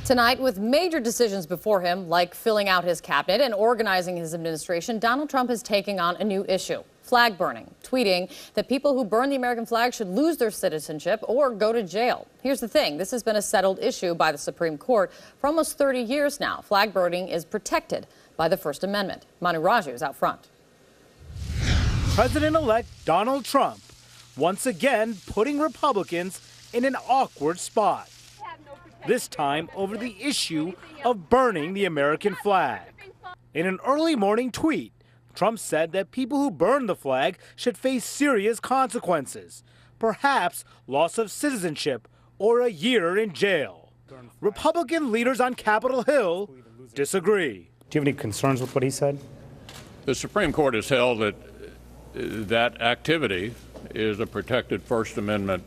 Tonight, with major decisions before him, like filling out his cabinet and organizing his administration, Donald Trump is taking on a new issue: flag burning, tweeting that people who burn the American flag should lose their citizenship or go to jail. Here's the thing. This has been a settled issue by the Supreme Court for almost 30 years now. Flag burning is protected by the First Amendment. Manu Raju is out front. President-elect Donald Trump once again putting Republicans in an awkward spot. This time over the issue of burning the American flag. In an early morning tweet, Trump said that people who burn the flag should face serious consequences, perhaps loss of citizenship or a year in jail. Republican leaders on Capitol Hill disagree. Do you have any concerns with what he said? The Supreme Court has held that that activity is a protected First Amendment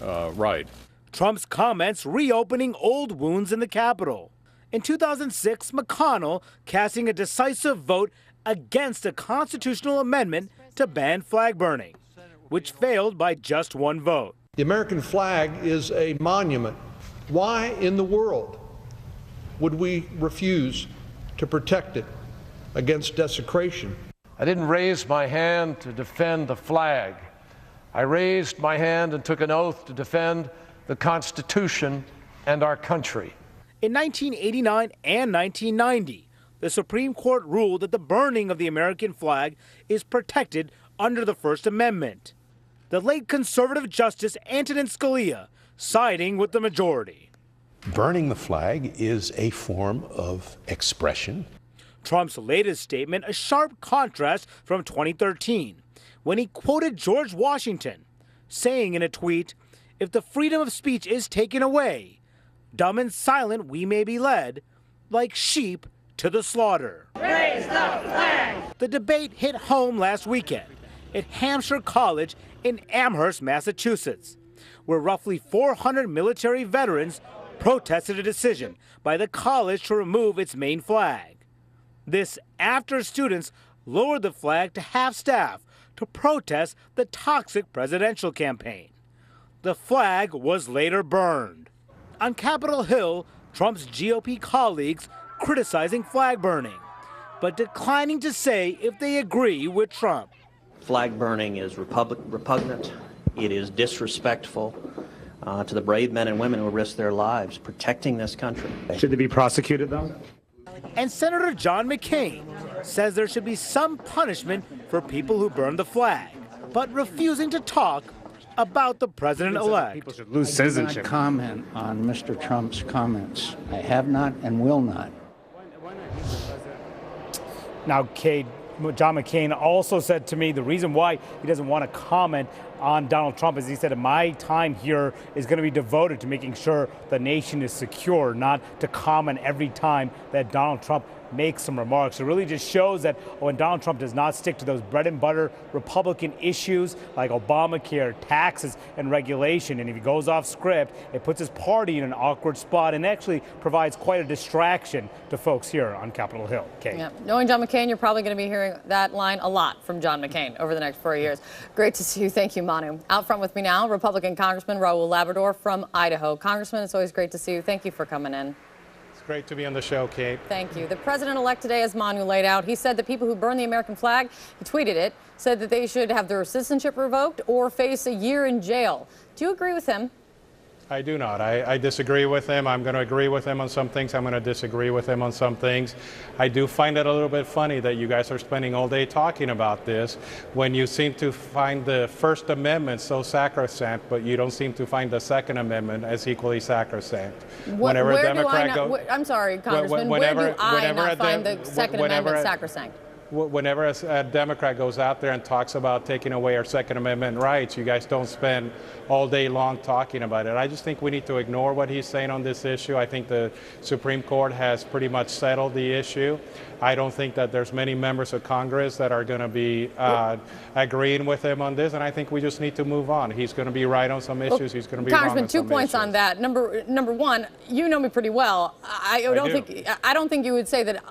right. Trump's comments reopening old wounds in the Capitol. In 2006, McConnell casting a decisive vote against a constitutional amendment to ban flag burning, which failed by just one vote. The American flag is a monument. Why in the world would we refuse to protect it against desecration? I didn't raise my hand to defend the flag. I raised my hand and took an oath to defend the Constitution and our country. In 1989 and 1990, the Supreme Court ruled that the burning of the American flag is protected under the First Amendment. The late conservative Justice Antonin Scalia siding with the majority. Burning the flag is a form of expression. Trump's latest statement, a sharp contrast from 2013, when he quoted George Washington, saying in a tweet, "If the freedom of speech is taken away, dumb and silent we may be led, like sheep to the slaughter." Raise the flag! The debate hit home last weekend at Hampshire College in Amherst, Massachusetts, where roughly 400 military veterans protested a decision by the college to remove its main flag. This after students lowered the flag to half-staff to protest the toxic presidential campaign. The flag was later burned. On Capitol Hill, Trump's GOP colleagues criticizing flag burning, but declining to say if they agree with Trump. Flag burning is repugnant. It is disrespectful to the brave men and women who risk their lives protecting this country. Should they be prosecuted, though? And Senator John McCain says there should be some punishment for people who burn the flag, but refusing to talk about the president-elect. People should lose citizenship. I cannot comment on Mr. Trump's comments. I have not and will not. Now, Kate, John McCain also said to me the reason why he doesn't want to comment on Donald Trump is he said, my time here is going to be devoted to making sure the nation is secure, not to comment every time that Donald Trump makes some remarks. It really just shows that when Donald Trump does not stick to those bread and butter Republican issues like Obamacare, taxes, and regulation, and if he goes off script, it puts his party in an awkward spot and actually provides quite a distraction to folks here on Capitol Hill. Kate. Yeah. Knowing John McCain, you're probably going to be hearing that line a lot from John McCain over the next 4 years. Great to see you. Thank you, Manu. Out front with me now, Republican Congressman Raul Labrador from Idaho. Congressman, it's always great to see you. Thank you for coming in. Great to be on the show, Kate. Thank you. The president-elect today, as Manu laid out, he said that people who burn the American flag, he tweeted it, said that they should have their citizenship revoked or face a year in jail. Do you agree with him? I do not. I disagree with him. I'm going to agree with him on some things. I'm going to disagree with him on some things. I do find it a little bit funny that you guys are spending all day talking about this when you seem to find the First Amendment so sacrosanct, but you don't seem to find the Second Amendment as equally sacrosanct. Whenever a Democrat goes, I'm sorry, Congressman. Where do I not find the Second Amendment sacrosanct? Whenever a Democrat goes out there and talks about taking away our Second Amendment rights, you guys don't spend all day long talking about it. I just think we need to ignore what he's saying on this issue. I think the Supreme Court has pretty much settled the issue. I don't think that there's many members of Congress that are going to be agreeing with him on this, and I think we just need to move on. He's going to be right on some issues. He's going to be wrong on some issues. Congressman, 2 points on that. Number one, you know me pretty well. I don't think you would say that.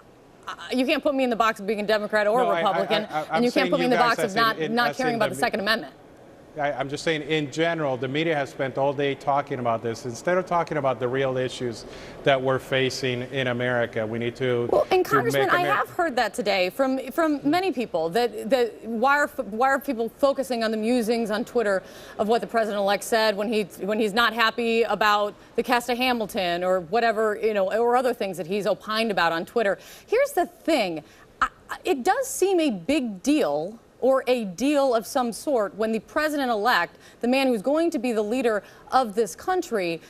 You can't put me in the box of being a Democrat or a Republican, and you can't put me in the box of not caring about the Second Amendment. I'm just saying, in general, the media has spent all day talking about this. Instead of talking about the real issues that we're facing in America, we need to. Well, and Congressman, I have heard that today from many people that why are people focusing on the musings on Twitter of what the president-elect said when he's not happy about the cast of Hamilton or whatever, or other things that he's opined about on Twitter. Here's the thing. It does seem a big deal, or a deal of some sort, when the president-elect, the man who's going to be the leader of this country,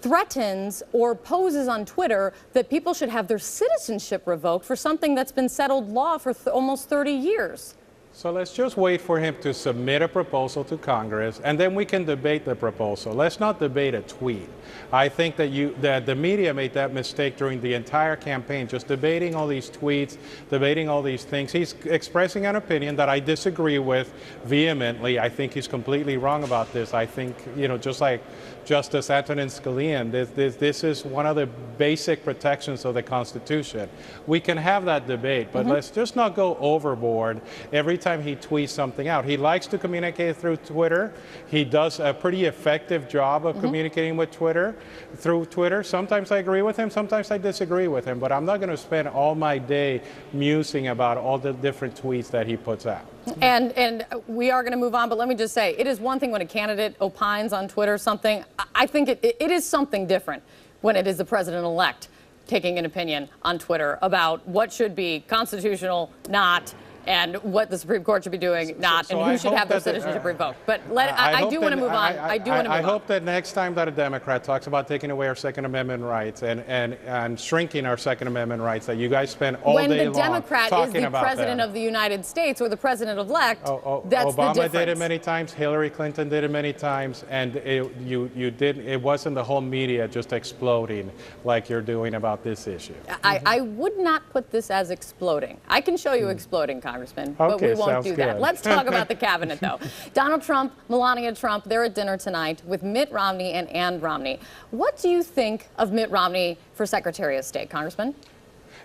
threatens or poses on Twitter that people should have their citizenship revoked for something that's been settled law for almost 30 years. So let's just wait for him to submit a proposal to Congress, and then we can debate the proposal. Let's not debate a tweet. I think that the media made that mistake during the entire campaign, just debating all these tweets, debating all these things. He's expressing an opinion that I disagree with vehemently. I think he's completely wrong about this. I think, just like Justice Antonin Scalia, this is one of the basic protections of the Constitution. We can have that debate, but let's just not go overboard every time he tweets something out. He likes to communicate through Twitter. He does a pretty effective job of communicating with Twitter, through Twitter. Sometimes I agree with him, sometimes I disagree with him, but I'm not going to spend all my day musing about all the different tweets that he puts out. And we are going to move on, but let me just say, it is one thing when a candidate opines on Twitter something. I think it is something different when it is the president-elect taking an opinion on Twitter about what should be constitutional, not, and what the Supreme Court should be doing, not, and who should have their citizenship revoked. But I do want to move on. I hope that next time that a Democrat talks about taking away our Second Amendment rights and shrinking our Second Amendment rights, that you guys spend all day long talking about that. When the Democrat is the president of the United States or the president-elect, that's the difference. Obama did it many times, Hillary Clinton did it many times, and it wasn't the whole media just exploding like you're doing about this issue. I would not put this as exploding. I can show you exploding, Congressman, but we won't do that. Let's talk about the cabinet, though. Donald Trump, Melania Trump, they're at dinner tonight with Mitt Romney and Ann Romney. What do you think of Mitt Romney for Secretary of State, Congressman?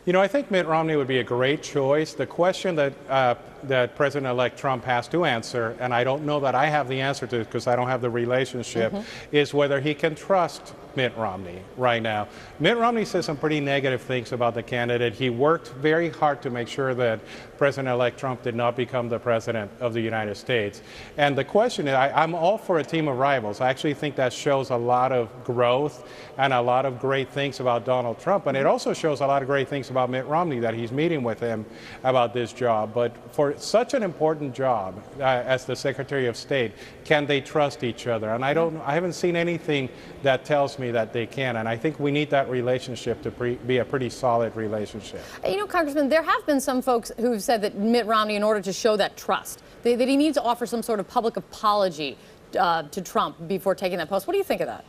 I think Mitt Romney would be a great choice. The question that President-elect Trump has to answer, and I don't know that I have the answer to it because I don't have the relationship, is whether he can trust Mitt Romney right now. Mitt Romney says some pretty negative things about the candidate. He worked very hard to make sure that President-elect Trump did not become the president of the United States. And the question is, I'm all for a team of rivals. I actually think that shows a lot of growth and a lot of great things about Donald Trump. And it also shows a lot of great things about Mitt Romney, that he's meeting with him about this job. But for such an important job as the Secretary of State, can they trust each other? And I haven't seen anything that tells me that they can, and I think we need that relationship to be a pretty solid relationship. Congressman, there have been some folks who've said that Mitt Romney, in order to show that trust, that he needs to offer some sort of public apology to Trump before taking that post. What do you think of that?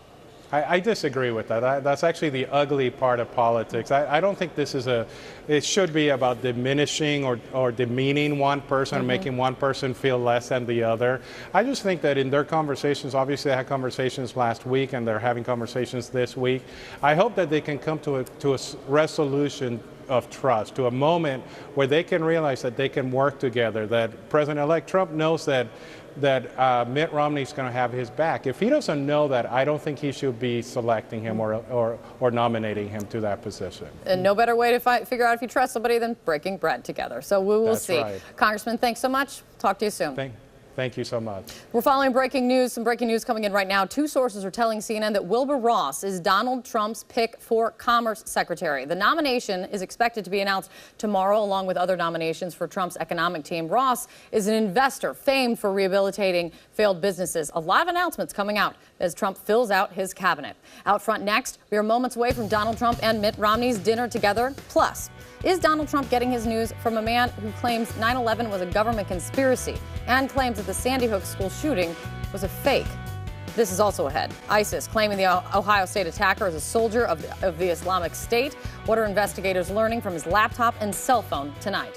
I disagree with that. That's actually the ugly part of politics. I don't think it should be about diminishing or demeaning one person or making one person feel less than the other. I just think that in their conversations, obviously they had conversations last week and they're having conversations this week. I hope that they can come to a resolution of trust, to a moment where they can realize that they can work together, that President-elect Trump knows that Mitt Romney's going to have his back. If he doesn't know that, I don't think he should be selecting him or nominating him to that position. And no better way to figure out if you trust somebody than breaking bread together. So we will see. Right. Congressman, thanks so much. Talk to you soon. Thank you so much. We're following breaking news. Some breaking news coming in right now. Two sources are telling CNN that Wilbur Ross is Donald Trump's pick for Commerce Secretary. The nomination is expected to be announced tomorrow, along with other nominations for Trump's economic team. Ross is an investor famed for rehabilitating failed businesses. A lot of announcements coming out as Trump fills out his cabinet. Out front next, we are moments away from Donald Trump and Mitt Romney's dinner together. Plus, is Donald Trump getting his news from a man who claims 9/11 was a government conspiracy and claims that the Sandy Hook school shooting was a fake? This is also ahead. ISIS claiming the Ohio State attacker is a soldier of the Islamic State. What are investigators learning from his laptop and cell phone tonight?